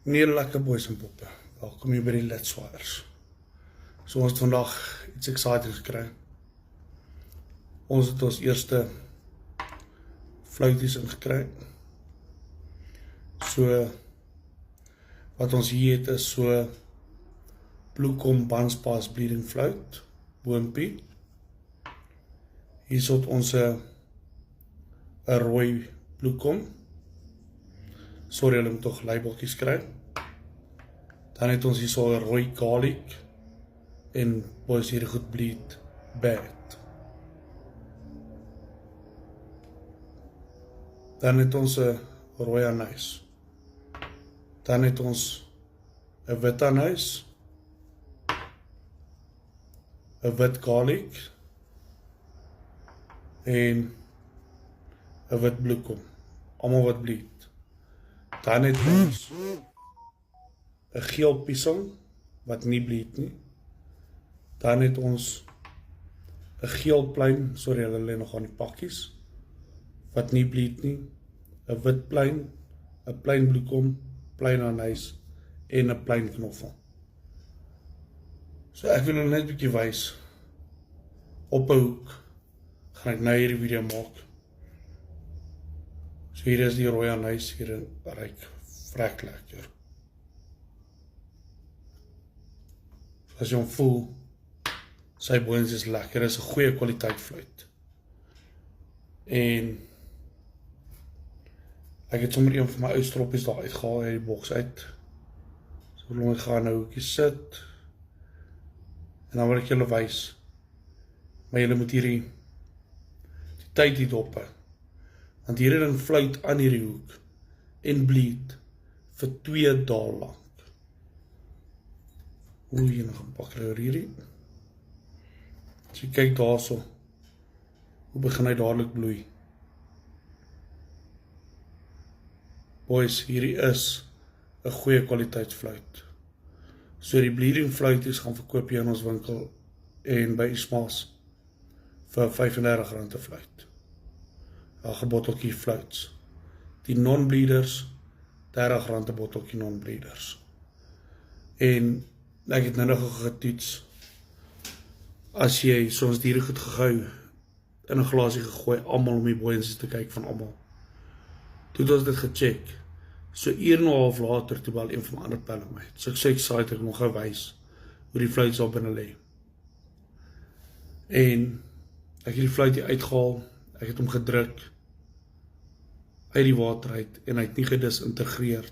Nee, lekker boys en poppe. Welkom hier by die Litswaaiers. So ons het vandag iets exciting gekry. Ons het ons eerste fluities ingekry. So wat ons hier het is so Bluecom Banspaas Bleeding Fluit, boompie. Hier het ons 'n rooi Bluecom. Sorry, hulle moet toch labeltjies kry. Dan het ons hier so 'n rooi garlic en boys hier goed bleed bad. Dan het ons 'n rooi anys. Dan het ons 'n wit anys, 'n wit garlic en 'n wit Bluecom. Almal wat bleed. Dan het ons 'n geel piesang wat nie bleed nie. Dan het ons 'n geel plein, sorry hulle lê nog aan die pakkies, wat nie bleed nie. 'n wit plein, 'n plein Bluecom, plein anys en 'n plein knoffel. So ek wil nou net 'n bietjie wys. Op 'n hoek gaan ek nou hierdie video maak. So hier is die rooi anys, hier ryk vrek lekker. So as jy hom voel, sy boons is lekker, is 'n goeie kwaliteit fluit. En ek het sommer een van my ou stroppies daar uitgehaal uit die boks uit. So ek gaan nou 'n hoekie sit. En dan wil ek julle wys. Maar julle moet die tyd hier dop hou. Want hierdie ding fluit aan hierdie hoek en bleed vir 2 dae lank. Oei, nog 'n pak hierdie. As jy kyk daarso, hoe begin hy dadelik bloei. Boys, hierdie is 'n goeie kwaliteit fluit. So die bleeding fluities gaan verkoop jy in ons winkel en by Ismaas vir R35 'n fluit. 'n botteltjie fluits. Die non-bleeders, R30 'n botteltjie non-bleeders. En ek het nou nog getoets. As jy soms hierdie goed gegou in 'n glasie gegooi, almal om die boonsies te kyk van almal. Toe het ons dit gecheck. So 1,5 later toe bel een van my ander pelle my. So ek sê excited, ek nog gewys hoe die fluits daar binne lê. En ek het die fluit hier uitgehaal, ek het hom gedruk uit die water uit en hy het nie gedisintegreer